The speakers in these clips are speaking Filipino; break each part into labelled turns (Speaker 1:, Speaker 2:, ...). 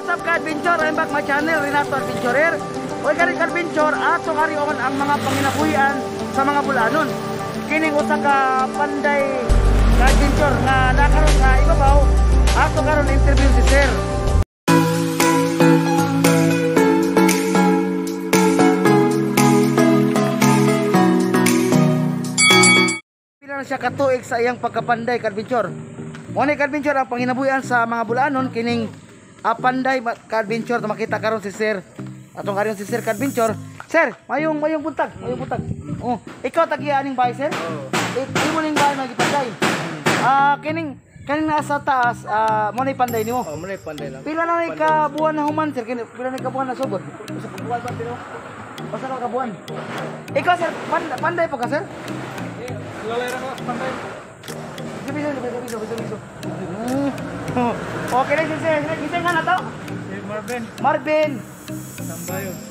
Speaker 1: up ka-adventure? I'm back my channel, Renato Adventurer. Oy ka-adventure, ato karioon ang mga panginabuhian sa mga bulanon. Kining usa ka panday ka-adventure nga nakaroon nga ibabaw. Ato karon interview si Sir. Pila na siya katuig sa iyang pagkapanday ka-adventure. Mo ni ka-adventure ang panginabuhian sa mga bulanon kining panday ka-adventure na makita karon si Sir. Atong karon si Sir ka-adventure. Sir, mayong buntag, Oh, ikaw tagiya aning bahay, Sir? Imo ning bahay magipanday. Kining nasa taas, mo ni panday nimo.
Speaker 2: Oh, mo ni panday lang.
Speaker 1: Pila na ni ka buwan na human, Sir? Pila na ka buwan na sugod? Usa ka buwan ba tino? Basta ka buwan. Ikaw, Sir, panday po ka, Sir?
Speaker 2: Lalay ra ko panday.
Speaker 1: Biso. Okay na si Sir. Gising ka na to? Marvin.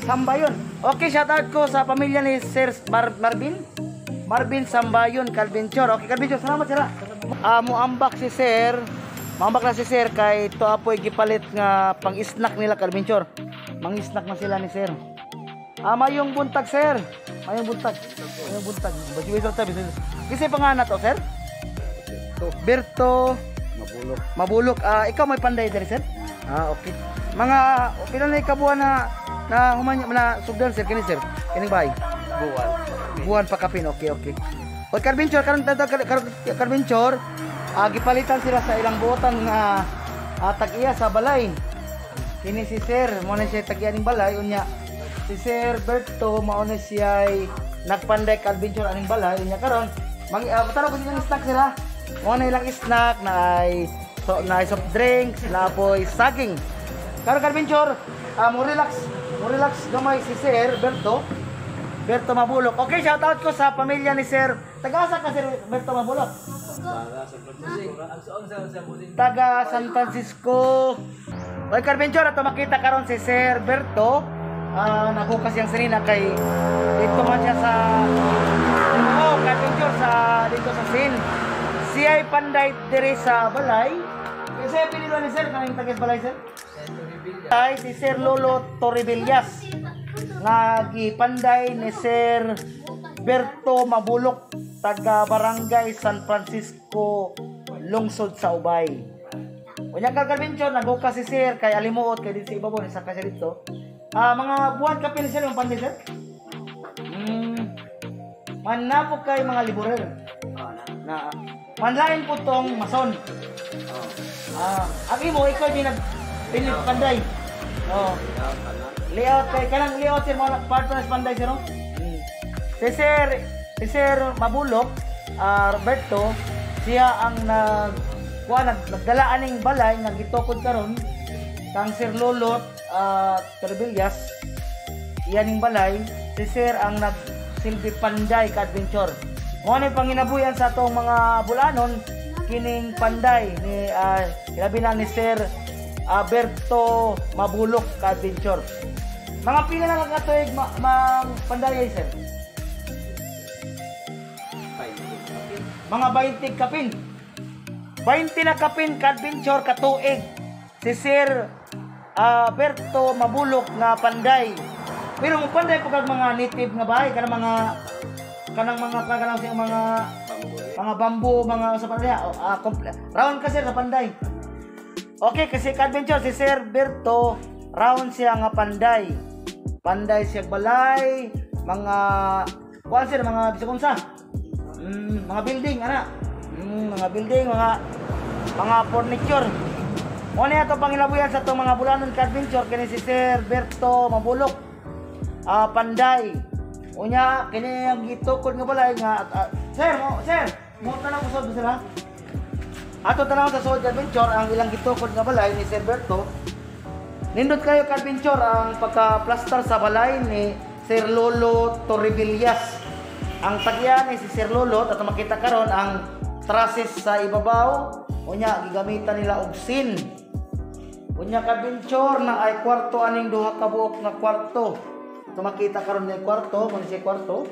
Speaker 1: Sambayon. Okay, shoutout ko sa pamilya ni Sir Marvin Sambayon, ka-adventure. Okay, ka-adventure. Salamat, Sir. Muambak si Sir. Muambak na si Sir kay ito apoy gipalit nga pang-snack nila, ka-adventure. Mang-snack na sila ni Sir. Mayong buntag, Sir. Mayong buntag. Basi-basi tayo. Kasi pangalan to, Sir? Berto Mabulok. Ikaw may panday diri, Sir? Okay. Mga pila na ikabuan na humanya na sugdan, Sir, kini, Sir? Kining bahay? Buwan pa kapin. Okay. O ka-adventure karon ka-adventure, gipalitan sila sa ilang buotan nga tag-iya sa balay. Kini si Sir, mo na siya tag-iya ning balay unya. Si Sir Berto mao na siya nagpanday ka-adventure aning balay unya karon. Tanaw ko silang snack sila. Mo na ilang snack na ay soft drinks, lapoy saging. Karon ka-adventure, mo relax gamay si Sir Berto Mabulok. Okay, shout out ko sa pamilya ni Sir. Taga-asa ka, Sir Berto Mabulok? Taga San Francisco. Okay, ka-adventure, ato makita karon si Sir Berto. Naghukas yung sinina kay dito man siya sa ka-adventure sa dito sa sin. Siya ay panday diri sa balay. Kasi pinilo ni Sir kanang taga balay, Sir? Ay si Sir Lolo Torribillas nga gipanday ni Sir Berto Mabulok, taga Barangay San Francisco, lungsod sa Ubay. Unya ka-adventure naghukas si Sir kay alimuot kay dito sa ibabaw ni saka siya dito. Mga buwan ka pili, Sir, yung panday, Sir? Manapok kay mga liburer. Manlain po tong mason. Abi mo, ikaw din nagpilit panday. Layout kay kanang layout, Sir, mga partners panday, Sir. Si Sir Mabulok, Roberto, siya ang nagdalaan ng balay nga gitukod karon kang Sir Lolo Torribillas. Iyan ning balay, si Sir ang nagsilbi panday ka-adventure. Mo ni panginabuyan sa atong mga bulanon kining panday ni ilabi na ni Sir Berto Mabulok ka-adventure. Mga pila na katuig mang panday, Sir? Mga 20 kapin. 20 na kapin ka-adventure katuig si Sir Berto Mabulok nga panday. Pero mo panday po kag mga native nga bahay kanang mga bamboo, mga sa panday. Round ka, Sir, sa panday. Okay, kasi ka-adventure si Sir Berto round siya nga panday. Panday siya balay, mga Sir, mga bisakunsa. Mga building, mga building, mga furniture. Mo ni ato pangilabuyan sa itong mga bulanon ka-adventure kini si Sir Berto Mabulok, panday. Unya kini ang gitukod nga balay nga Sir, mo tanaw ko sa sila. Ato tanaw sa Sod Adventure ang ilang gitukod nga balay ni Sir Berto. Nindot kayo ka-adventure ang pagka-plaster sa balay ni Sir Lolo Torribillas. Ang tagya ni si Sir Lolo at makita karon ang trusses sa ibabaw. Unya gigamitan nila og sin. Unya ka-adventure na ay kwarto aning duha ka buok nga kwarto. Ito makita karon ni kwarto, mo ni si kwarto.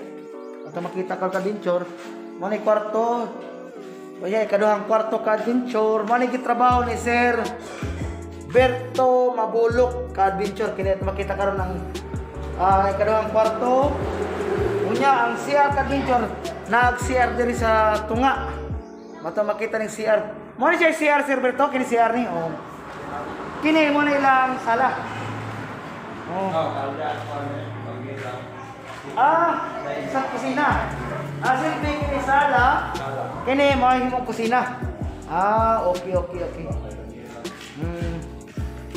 Speaker 1: Ito makita karon ka-adventure, mo ni kwarto. Unya ikaduhang kwarto ka-adventure, mo ni gitrabaho ni Sir Berto Mabulok ka-adventure. Kini makita karon ng ikaduhang kwarto. Unya ang CR ka-adventure nag-CR diri sa tunga. Mato makita ning CR. Mo ni siya CR Sir Berto, kini CR ni. Oh. Kini mo na ilang sala. Oh. Sa kusina. Silbi kini sala. Kini mo himong kusina. Okay.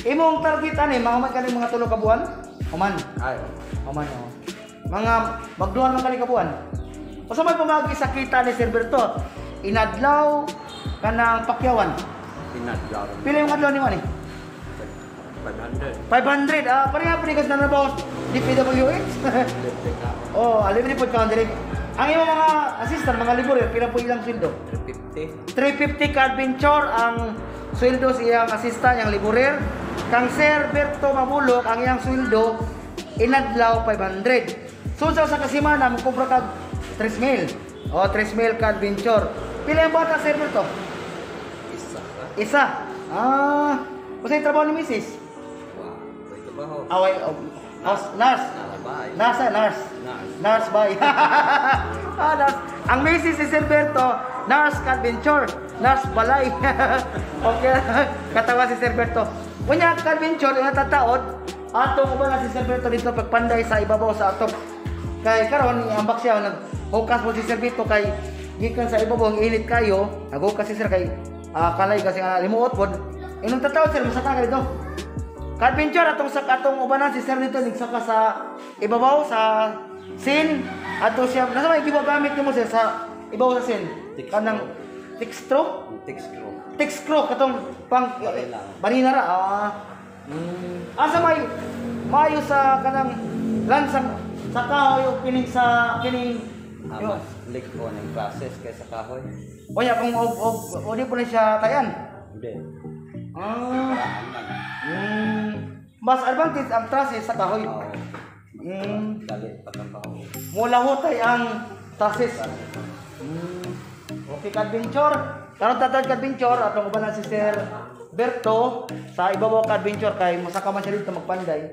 Speaker 1: Imong target ani mga kani mga 3 ka buwan? Human. Human oh. Mga magduhan man kani ka buwan. Usa may pamagi sa kita ni Sir Berto. Inadlaw kanang pakyawan.
Speaker 2: Inadlaw.
Speaker 1: Pila yung adlaw ni mo ni? 500. Pareha pa ni kas na nabaw DPWH. Oh, alin ni pud ka diri. Ang imong mga assistant, mga libur, pila po ilang sweldo? 350 ka-adventure ang sweldo sa iyang assistant, yung liburer. Kang Sir Berto Mabulok, ang iyang sweldo, inadlaw 500. So sa kasimana, magkubra ka 3,000. O, 3,000 ka-adventure. Pila yung bata, Sir Berto? Isa. Kasi yung trabaho ni Mrs.? Nurse. Nurse bay. Ang Mrs. si Sir Berto, nurse ka-adventure. Nurse balay. Okay. Katawa si Sir Berto. Kunya ka-adventure, yung natataod, atong uban na si Sir Berto dito pagpanday sa ibabaw sa atop. Kay karon ambak siya, naghukas mo si Sir Berto kay gikan sa ibabaw, ang init kayo. Naghukas si Sir kay kalay kasi limuot pod. Inong tataod Sir, masaka ka dito. Ka-adventure atong ubanan si Sir nito nagsaka sa ibabaw sa sin ato siya nasa may gigamit nimo Sir sa ibabaw sa sin kanang Textro katong pang barina ra asa may mayo sa kanang lansang sa kahoy o kining
Speaker 2: lik ko ng process kay sa kahoy.
Speaker 1: Oya kung di po na siya tayan.
Speaker 2: Hindi.
Speaker 1: Mas advantage ang trusses sa kahoy.
Speaker 2: Dali patang kahoy.
Speaker 1: Mula hutay ang trusses. Okay, ka-adventure. Karon tatawag ka-adventure atong uban si Sir Berto sa ibabaw ka-adventure kay mosaka man siya dito magpanday.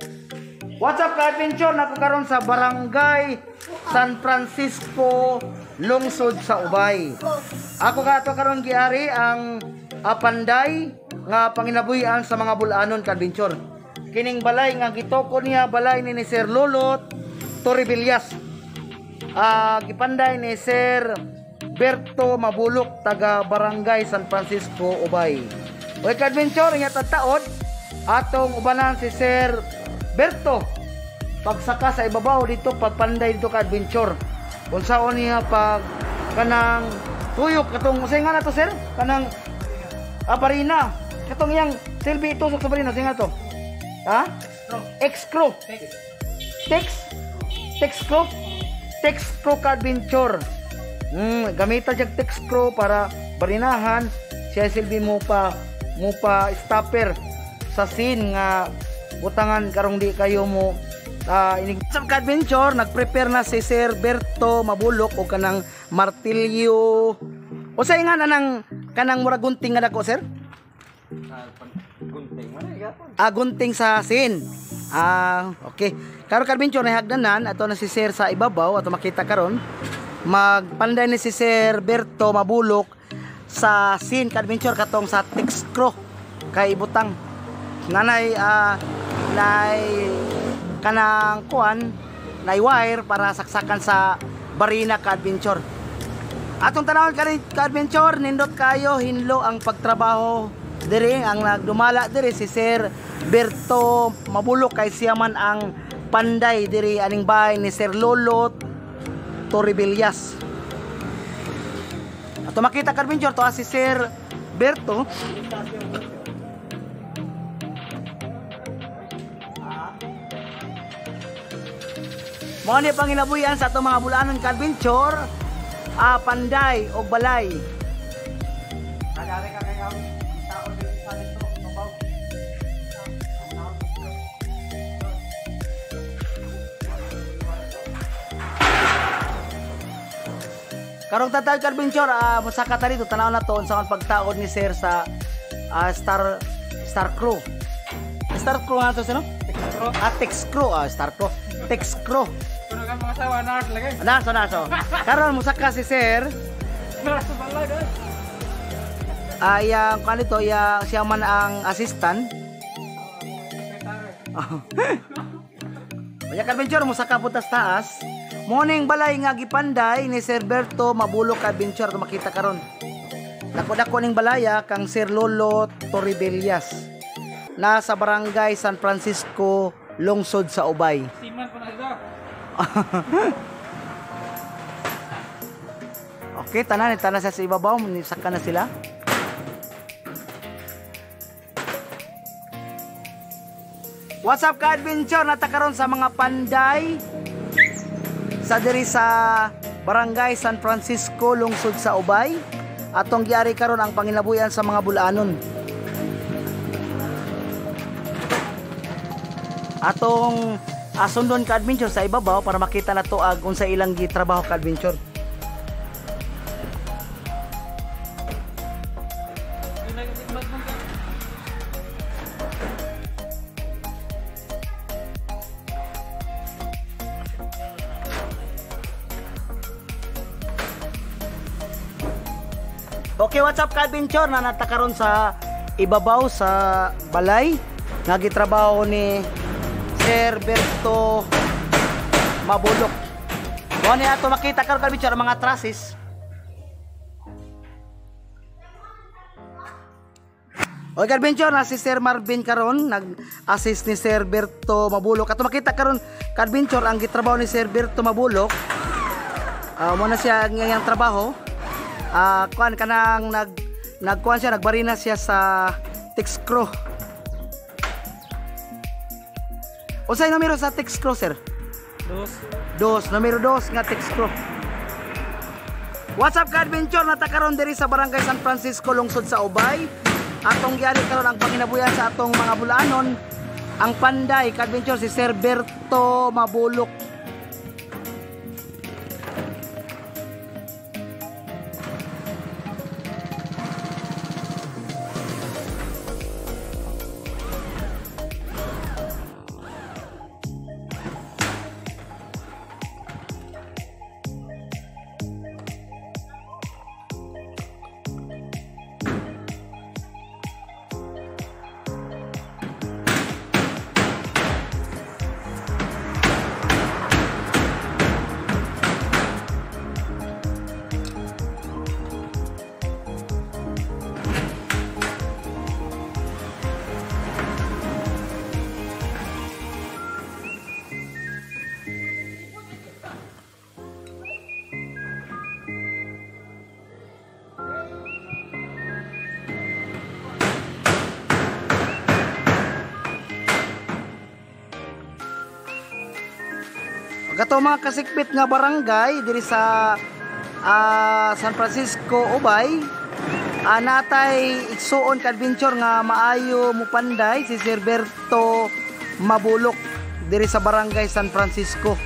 Speaker 1: What's up ka-adventure? Nako karon sa Barangay San Francisco, lungsod sa Ubay. Ako kato karon giari ang panday nga panginabuhian sa mga bulanon ka-adventure. Kining balay nga gitoko niya balay ni Sir Lulot Torribillas. Gipanday ni Sir Berto Mabulok taga Barangay San Francisco, Ubay. Oy ka-adventure nga tataod atong ubanan si Sir Berto pagsaka sa ibabaw dito pagpanday dito ka-adventure. Unsaon niya pag kanang tuyok katong usay nga na to Sir? Kanang barina. Katong yang silbi itusok sa barina, singa to? X-Crew. Tex-Crew ka-adventure. Gamita jag Tex-Crew para barinahan. Siya silbi mo pa stopper sa scene nga utangan karong di kayo mo sa ka-adventure. Nag-prepare na si Sir Berto Mabulok o kanang martilyo. O sa nga na kanang mura gunting nga dako Sir? Gunting sa scene. Okay. Karon ka-adventure na hagdanan ato na si Sir sa ibabaw ato makita karon. Magpanday ni si Sir Berto Mabulok sa scene ka-adventure katong sa Textro kay ibutang nanay kanang kuan nay wire para saksakan sa barina ka-adventure. Atong tanawon ka-adventure nindot kayo hinlo ang pagtrabaho diri ang nagdumala diri si Sir Berto Mabulok kay siya man ang panday diri aning bahay ni Sir Lulot Torribillas. Ato makita ka-adventure to si Sir Berto. Mao ni panginabuhian sa atong mga bulanon ka-adventure, panday o balay. Nadali ka kay taon dito sa dito, tubaw. Karong tatay ka-adventure, musaka ta dito tanaw na to unsa ang pagtaod ni Sir sa Star Crew. Star Crew nga to sino? Tex Crew, Star Crew. Tex Crew.
Speaker 3: Kuno ka mga sawa na lagi.
Speaker 1: Naso. Karon musaka si sir.
Speaker 3: Nasa balay guys.
Speaker 1: Yang kanito, siya man ang assistant. Kaya adventure musaka putas taas. Morning balay nga gipanday ni Sir Berto Mabulok adventure to makita karon. Dako-dako ning balaya kang Sir Lolo Toribellas. Nasa barangay San Francisco, lungsod sa Ubay.
Speaker 3: Siman pa na ito.
Speaker 1: Okay, tanan sa ibabaw, nisaka na sila. What's up ka adventure? Natakaroon sa mga panday sa diri sa barangay San Francisco, lungsod sa Ubay. Atong giari karon ang panginabuyan sa mga bulanon. Atong asundon ka adventure sa ibabaw para makita na to ag unsa ilang gitrabaho ka adventure. Okay, what's up ka adventure? Nanatakaroon sa ibabaw sa balay nga gitrabaho ni Sir Berto Mabulok. Mo ni ato makita karon ka adventure mga trusses. Okay, adventure na si Sir Marvin karon nag-assist ni Sir Berto Mabulok. Ato makita karon ka adventure ang gitrabaho ni Sir Berto Mabulok. Mo na siya ngayang trabaho. Kuan kanang nagkuan siya, nagbarina siya sa Tex Crew. Unsay numero sa Tex Crew, sir? Numero 2 nga Tex Crew. What's up ka adventure? Natakaroon diri sa barangay San Francisco, lungsod sa Ubay. Atong giari karon ang panginabuyan sa atong mga bulanon. Ang panday ka adventure si Sir Berto Mabulok. Gato mga kasikbit nga barangay diri sa San Francisco, Ubay. Natay igsuon ka adventure nga maayo mo panday si Sir Berto Mabulok diri sa barangay San Francisco.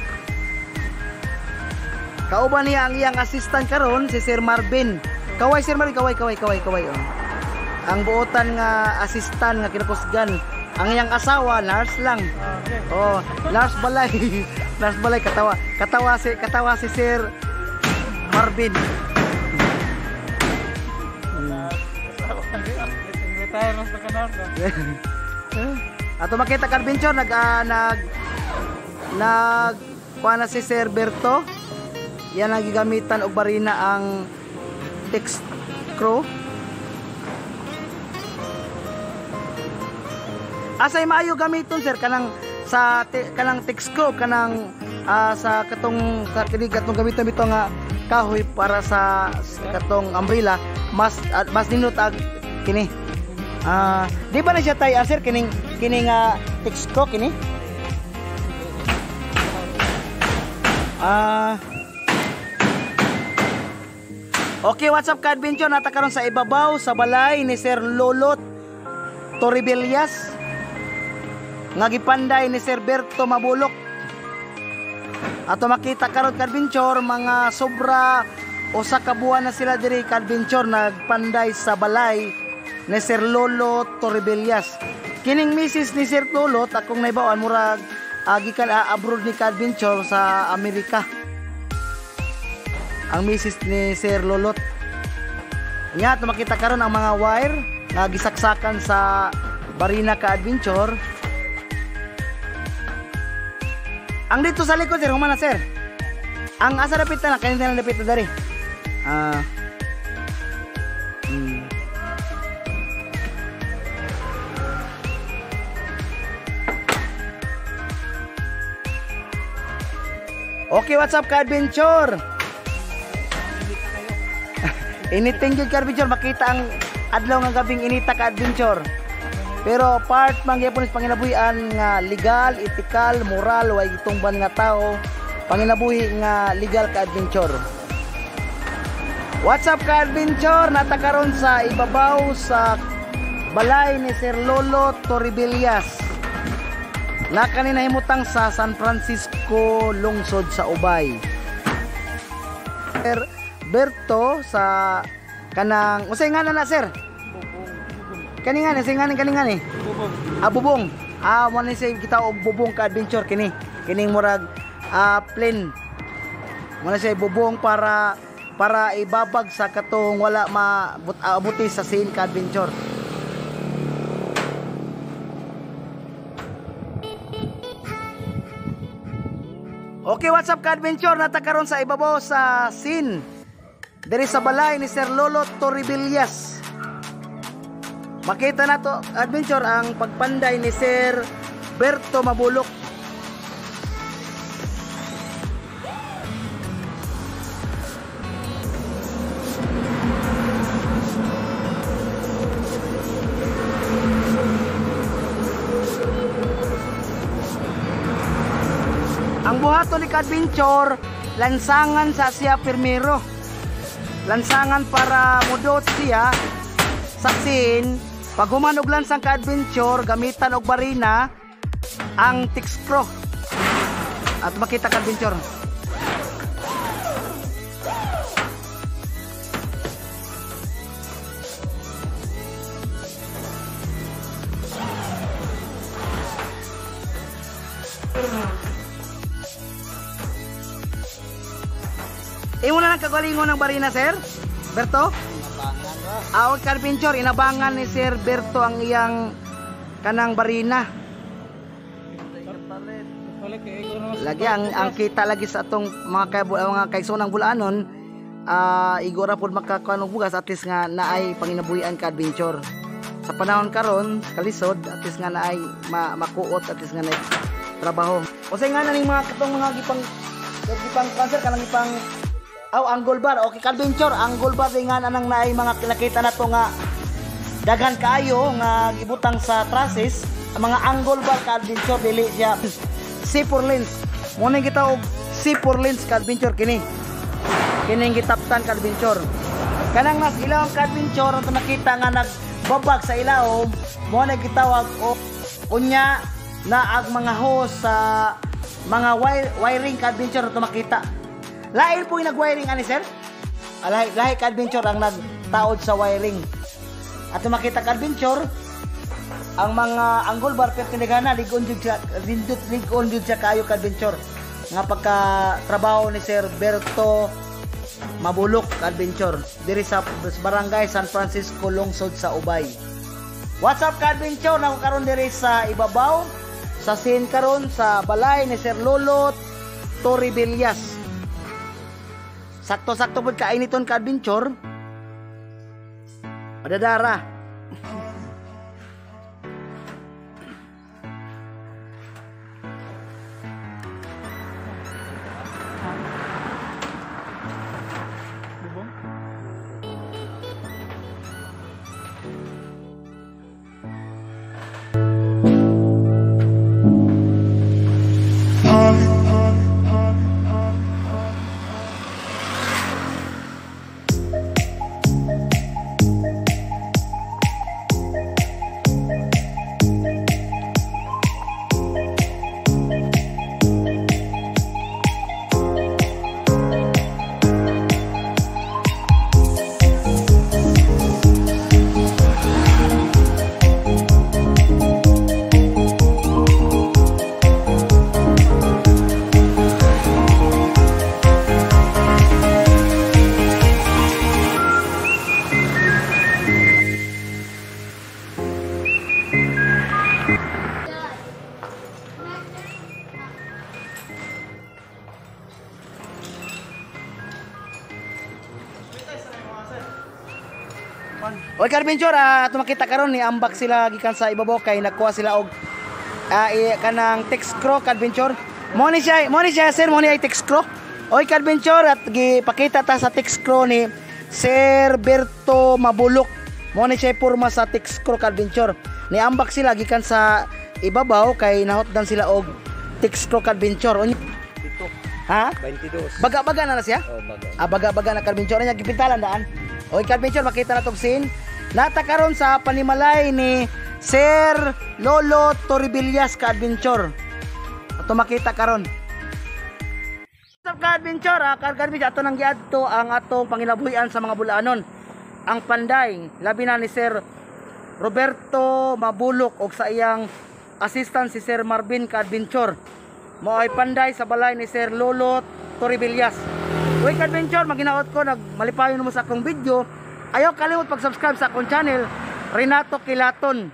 Speaker 1: Kauban niya ang iyang assistant karon si Sir Marvin. Kaway Sir Marvin, kaway. Ang buotan nga assistant nga kinakusgan. Ang iyang asawa nurse lang. Oh, nurse balay. Nurse balay katawa si Sir Marvin. Ato makita ka adventure kuha na si Sir Berto. Yan ang gigamitan og barina ang Tex Crew. Asay maayo gamiton sir kanang sa kanang Tex Crew kanang sa katong gamiton bito nga kahoy para sa katong umbrella mas nindot ag kini. Di ba na siya tay sir kining Tex Crew kini? Okay, what's up ka adventure? Natakaroon sa ibabaw sa balay ni Sir Lolo Toribellas nga gipanday ni Sir Berto Mabulok. Ato makita karon ka adventure mga sobra usa ka buwan na sila diri ka adventure nagpanday sa balay ni Sir Lolo Toribellas. kining misis ni Sir Lulot akong naibawan murag gikan abroad ni ka-adventure sa Amerika. Ang misis ni Sir Lulot. Nya makita karon ang mga wire nga gisaksakan sa barina ka-adventure. Ang dito sa likod sir, humana sir. Ang asa dapit na kanina lang dapit na dari. Okay, what's up ka-adventure? Initing yun ka-adventure, makita ang adlaw nga gabing inita ka-adventure. Pero part man gyapon is panginabuhian nga legal, ethical, moral, way itungban nga tao, panginabuhi nga legal ka-adventure. What's up ka-adventure? Natakaron sa ibabaw sa balay ni Sir Lolo Torribillas. Na kanina himutang sa San Francisco, lungsod sa Ubay. Sir Berto sa kanang usay nga na sir. Kaninga ni singaning kaninga ni.
Speaker 3: Bubong.
Speaker 1: Bubong. Mo ni say kita og bubong ka adventure kini. Kining murag plane. Mo ni say bubong para ibabag sa katong wala maabuti sa scene ka adventure. Okay, what's up ka-adventure? Natakaroon sa ibabaw sa scene diri sa balay ni Sir Lolo Torribillas. Makita na to, adventure, ang pagpanday ni Sir Berto Mabulok. Ang buhato ni ka-adventure, lansangan sa siya pirmero. Lansangan para mudot siya sa scene. Pag human og lansang ka-adventure, gamitan og barina ang Tixcro. At makita ka-adventure. Imo na lang kagalingon ng barina, Sir Berto? Awag ka-adventure, inabangan ni Sir Berto ang iyang kanang barina. Lagi ang kita lagi sa atong mga kaisunang bulanon, igora pod makakuan og bugas at least nga naay panginabuhian ka-adventure. Sa panahon karon, kalisod at least nga naay makuot at least nga naay trabaho. Usay nga naning mga katong mga gipang cancer kanang gipang angle bar. Okay, ka-adventure, angle bar nga nang naay mga nakita na to nga daghan kaayo nga gibutang sa trusses. Ang mga angle bar ka-adventure dili siya C4 lens. Muna kita og C4 lens ka-adventure kini. Kining gitaptan ka-adventure. Kanang nas ilawom ka-adventure ang nakita nga nagbabag sa ilawom, mo na gitawag og unya na ang mga hose sa mga wiring ka-adventure na makita. Lain po yung nag-wiring ani sir. Lahi ka-adventure ang nagtaod sa wiring. At makita ka-adventure ang mga angle bar pero kinagana ligon jud siya kayo ka-adventure. Nga pagka trabaho ni Sir Berto Mabulok ka-adventure diri sa barangay San Francisco, lungsod sa Ubay. What's up ka-adventure? Nako karon diri sa ibabaw sa scene karon sa balay ni Sir Lolo Torribillas. Sakto-sakto pud kainiton ka-adventure. Madadara. Oy ka-adventure, tumakita karon ni ambak sila gikan sa ibabaw kay nakuha sila og kanang text crow ka-adventure. Mo ni siya sir, mo ni ay text crow. Oy ka-adventure, at gipakita ta sa text crow ni Sir Berto Mabulok. Mo ni siya porma sa text crow ka-adventure. Ni ambak sila gikan sa ibabaw kay nahotdan sila og text crow ka-adventure.
Speaker 2: Ito,
Speaker 1: Ha?
Speaker 2: 22.
Speaker 1: Baga-baga na siya?
Speaker 2: Oh, baga.
Speaker 1: Baga-baga na ka-adventure niya gipintalan daan. Oy ka-adventure, makita na tong scene. Nata karon sa panimalay ni Sir Lolo Torribillas ka-adventure. Ato makita karon. Sa ka-adventure, ka-adventure ato nang giadto ang atong pangilabuyan sa mga bulanon. Ang panday, labi na ni Sir Roberto Mabulok og sa iyang assistant si Sir Marvin ka-adventure. Mo ay panday sa balay ni Sir Lolo Torribillas. Uy ka-adventure, maginaot ko nagmalipayon mo sa akong video. Ayaw kalimot pag-subscribe sa akong channel, Renato Kilaton.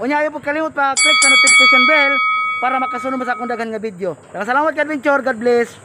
Speaker 1: Unya ayaw po kalimot pa-click sa notification bell para makasunod mo sa akong daghan nga video. Salamat ka-adventure, God bless.